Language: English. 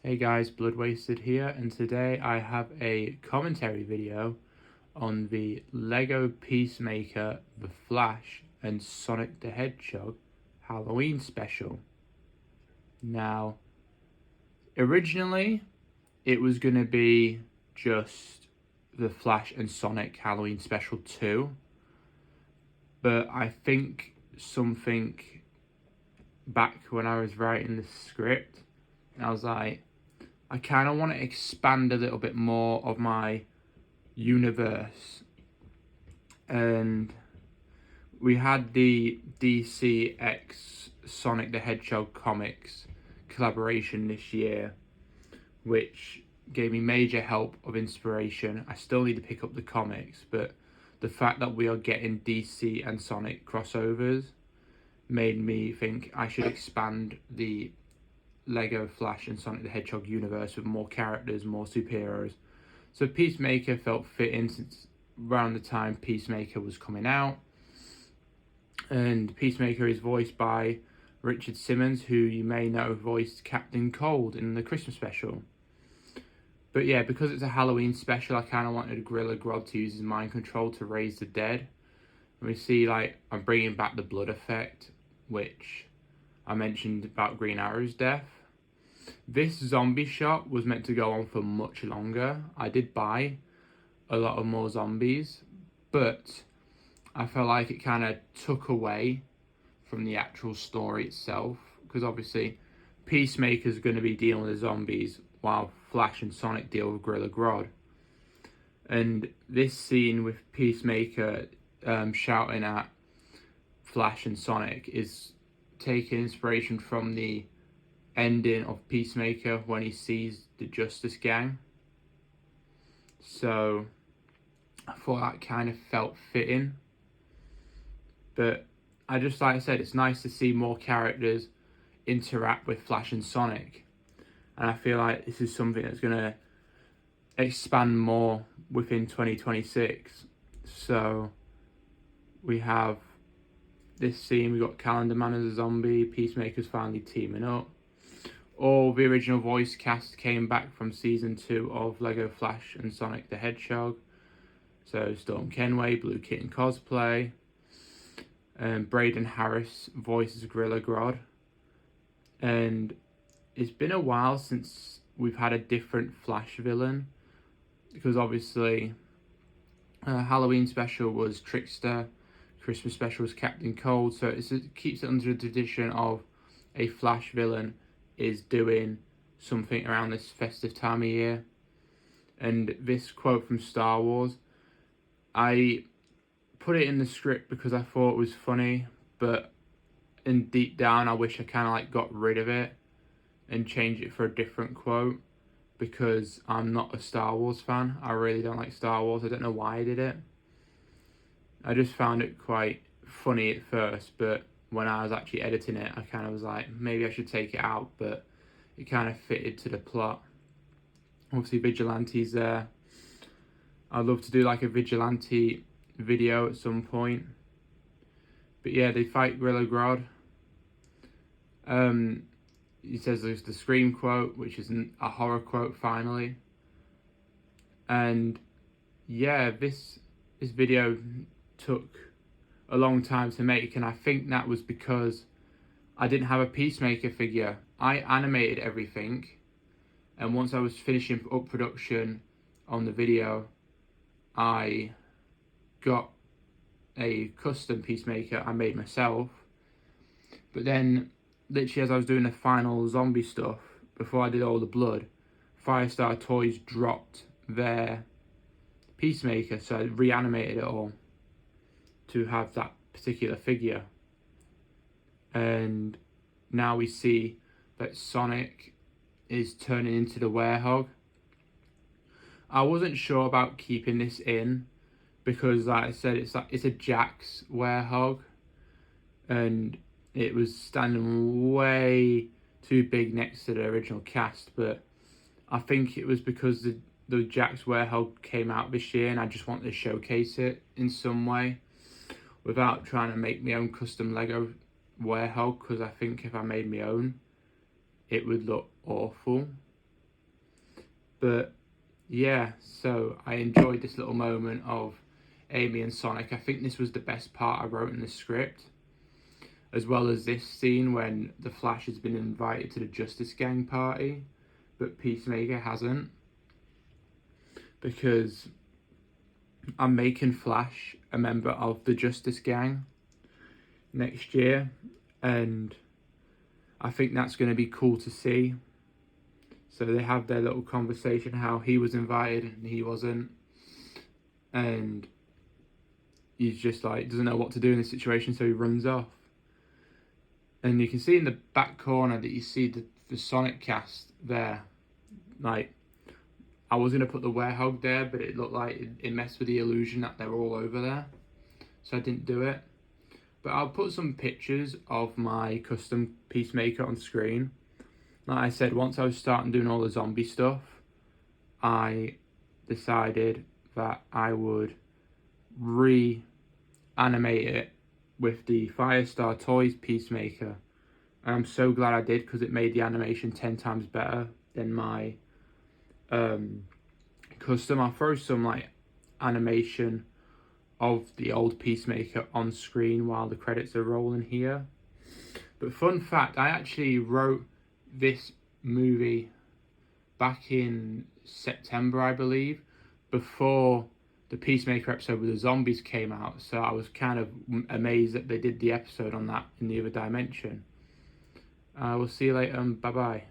Hey guys, Bloodwasted here, and today I have a commentary video on the LEGO Peacemaker, The Flash, and Sonic the Hedgehog Halloween special. Now, originally it was going to be just The Flash and Sonic Halloween Special 2, but I think something back when I was writing the script, I was like, I kind of want to expand a little bit more of my universe. And we had the DC X Sonic the Hedgehog comics collaboration this year, which gave me major help of inspiration. I still need to pick up the comics, but the fact that we are getting DC and Sonic crossovers made me think I should expand the LEGO Flash and Sonic the Hedgehog universe with more characters, more superheroes. So Peacemaker felt fitting since around the time Peacemaker was coming out. And Peacemaker is voiced by Richard Simmons, who you may know voiced Captain Cold in the Christmas special. But yeah, because it's a Halloween special, I kind of wanted Gorilla Grodd to use his mind control to raise the dead. And we see, like, I'm bringing back the blood effect, which I mentioned about Green Arrow's death. This zombie shot was meant to go on for much longer. I did buy a lot of more zombies, but I felt like it kind of took away from the actual story itself, because obviously Peacemaker's going to be dealing with the zombies while Flash and Sonic deal with Gorilla Grodd. And this scene with Peacemaker shouting at Flash and Sonic is taking inspiration from the ending of Peacemaker when he sees the Justice Gang. So I thought that kind of felt fitting. But I just, like I said, it's nice to see more characters interact with Flash and Sonic. And I feel like this is something that's going to expand more within 2026. So we have this scene, we got Calendar Man as a zombie, Peacemaker's finally teaming up. All the original voice cast came back from season 2 of LEGO Flash and Sonic the Hedgehog. So Storm Kenway, Blue Kitten Cosplay, and Braden Harris voices Gorilla Grodd. And it's been a while since we've had a different Flash villain, because obviously Halloween special was Trickster, Christmas special was Captain Cold, so it keeps it under the tradition of a Flash villain is doing something around this festive time of year. And this quote from Star Wars, I put it in the script because I thought it was funny, but in deep down I wish I kind of like got rid of it and changed it for a different quote, because I'm not a Star Wars fan. I really don't like Star Wars. I don't know why I did it. I just found it quite funny at first, but when I was actually editing it, I kind of was like, maybe I should take it out, but it kind of fitted to the plot. Obviously, Vigilante's there. I'd love to do like a Vigilante video at some point. But yeah, they fight Gorilla Grodd. He says there's the Scream quote, which is a horror quote finally. And yeah, this video took a long time to make, and I think that was because I didn't have a Peacemaker figure. I animated everything, and once I was finishing up production on the video, I got a custom Peacemaker I made myself. But then, literally as I was doing the final zombie stuff, before I did all the blood, Firestar Toys dropped their Peacemaker, so I reanimated it all to have that particular figure. And now we see that Sonic is turning into the Werehog. I wasn't sure about keeping this in because, like I said, it's a Jax Werehog, and it was standing way too big next to the original cast. But I think it was because the Jax Werehog came out this year, and I just wanted to showcase it in some way without trying to make my own custom Lego Werehog, because I think if I made my own, it would look awful. But yeah, so I enjoyed this little moment of Amy and Sonic. I think this was the best part I wrote in the script, as well as this scene when the Flash has been invited to the Justice Gang party, but Peacemaker hasn't, because I'm making Flash a member of the Justice Gang next year, and I think that's going to be cool to see. So they have their little conversation how he was invited and he wasn't, and he's just like doesn't know what to do in this situation, so he runs off. And you can see in the back corner that you see the Sonic cast there. Like, I was going to put the werehog there, but it looked like it messed with the illusion that they're all over there, so I didn't do it. But I'll put some pictures of my custom Peacemaker on screen. Like I said, once I was starting doing all the zombie stuff, I decided that I would reanimate it with the Firestar Toys Peacemaker. And I'm so glad I did, because it made the animation 10 times better than my custom. I'll throw some like animation of the old Peacemaker on screen while the credits are rolling here. But fun fact, I actually wrote this movie back in September, I believe, before the Peacemaker episode with the zombies came out. So I was kind of amazed that they did the episode on that in the other dimension. We'll see you later. Bye bye.